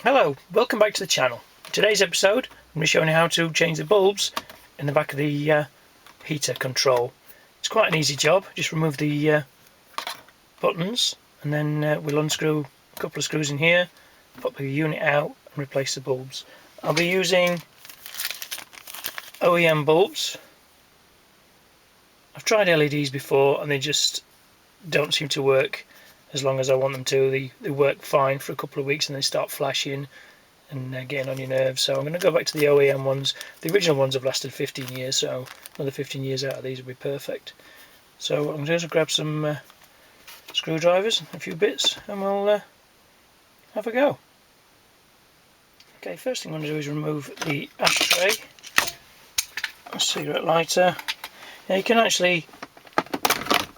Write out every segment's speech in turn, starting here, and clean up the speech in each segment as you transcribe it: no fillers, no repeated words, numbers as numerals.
Hello, welcome back to the channel. In today's episode I'm going to be showing you how to change the bulbs in the back of the heater control. It's quite an easy job. Just remove the buttons and then we'll unscrew a couple of screws in here, pop the unit out and replace the bulbs. I'll be using OEM bulbs. I've tried LEDs before and they just don't seem to work as long as I want them to. They work fine for a couple of weeks and they start flashing and getting on your nerves. So I'm going to go back to the OEM ones. The original ones have lasted 15 years, so another 15 years out of these will be perfect. So I'm going to grab some screwdrivers and a few bits and we'll have a go. Okay, first thing I'm going to do is remove the ashtray, a cigarette lighter. Now you can actually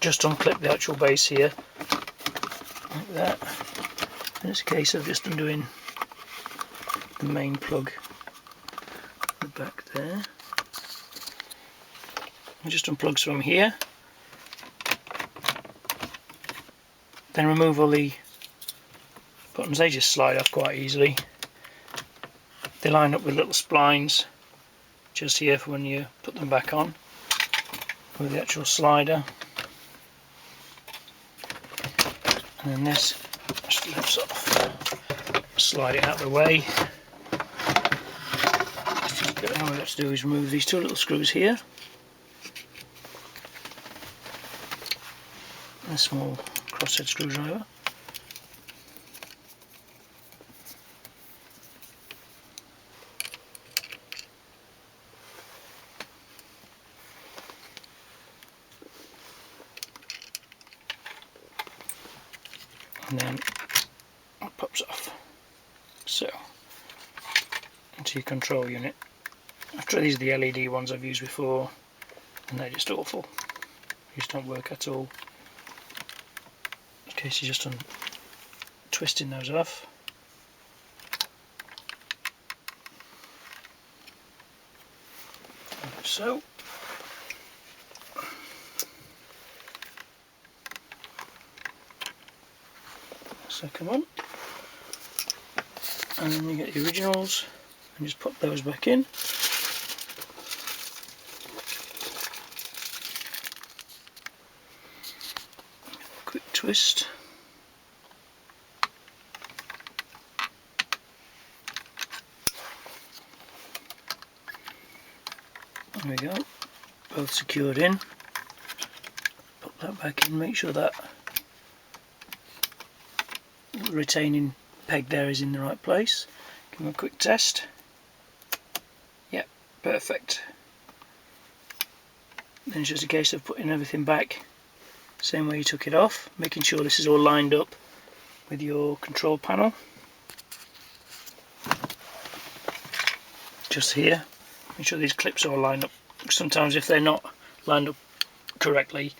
just unclip the actual base here like that, and it's a case of just undoing the main plug at the back there and just unplugs from here. Then remove all the buttons. They just slide off quite easily. They line up with little splines just here for when you put them back on with the actual slider. And then this just lifts off. Slide it out of the way. All we have to do is remove these two little screws here. And a small crosshead screwdriver. And then it pops off. So, into your control unit. After these are the LED ones I've used before, and they're just awful. They just don't work at all. In case you're just twisting those off. Like so. Second one, and then you get the originals and just pop those back in. Quick twist. There we go, both secured in. Pop that back in, make sure that retaining peg there is in the right place. Give them a quick test. Yep, perfect. Then it's just a case of putting everything back same way you took it off, making sure this is all lined up with your control panel. Just here, make sure these clips are all lined up. Sometimes if they're not lined up correctly,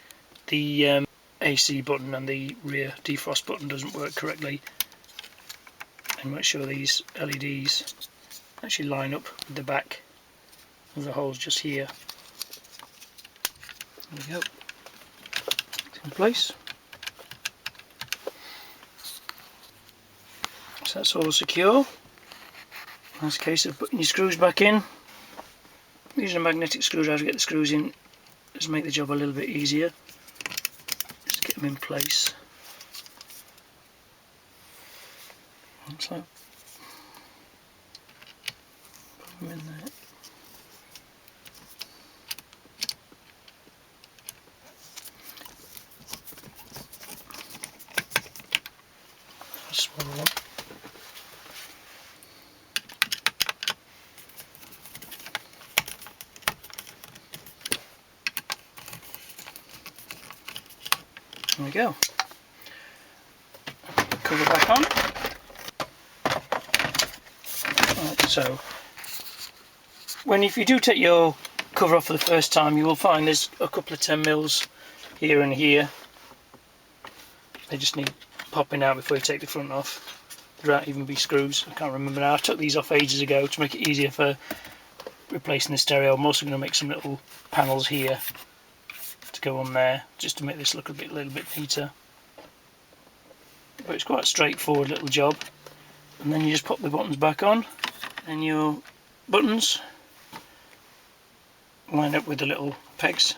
the AC button and the rear defrost button doesn't work correctly, and make sure these LEDs actually line up with the back of the holes just here. There we go, it's in place. So that's all secure. That's a case of putting your screws back in. Using a magnetic screwdriver to get the screws in just make the job a little bit easier. Get them in place. Like so. Put them in there. A small one. There we go. Cover back on. Right, so if you do take your cover off for the first time, you will find there's a couple of 10mm here and here. They just need popping out before you take the front off. There won't even be screws. I can't remember now. I took these off ages ago to make it easier for replacing the stereo. I'm also going to make some little panels here to go on there, just to make this look a little bit neater. But it's quite a straightforward little job. and then you just pop the buttons back on, and your buttons line up with the little pegs.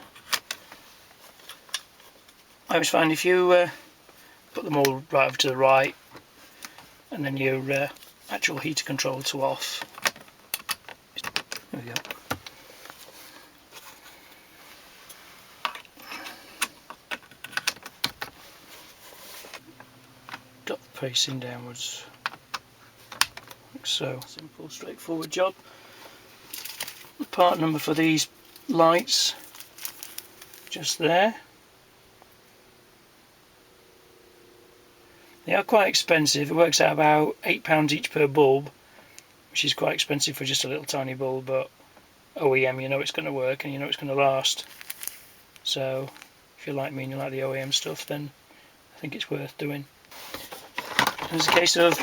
I always find if you put them all right over to the right, and then your actual heater control to off. There we go. Dot the pacing downwards, like so. Simple, straightforward job. The part number for these lights, just there. They are quite expensive. It works out about £8 each per bulb, which is quite expensive for just a little tiny bulb, but OEM, you know it's going to work and you know it's going to last. So if you're like me and you like the OEM stuff, then I think it's worth doing. And it's a case of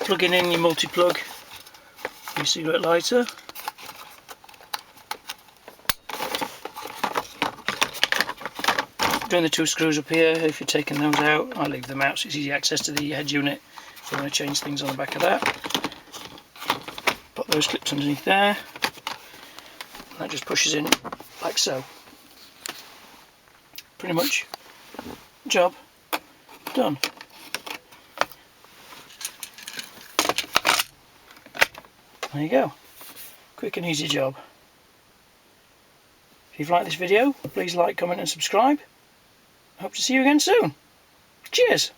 plugging in your multi-plug, your cigarette lighter, doing the 2 screws up here. If you're taking those out, I leave them out so it's easy access to the head unit if you want to change things on the back of that. Put those clips underneath there, and that just pushes in like so. Pretty much job done. There you go. Quick and easy job. If you've liked this video, please like, comment and subscribe. I hope to see you again soon. Cheers!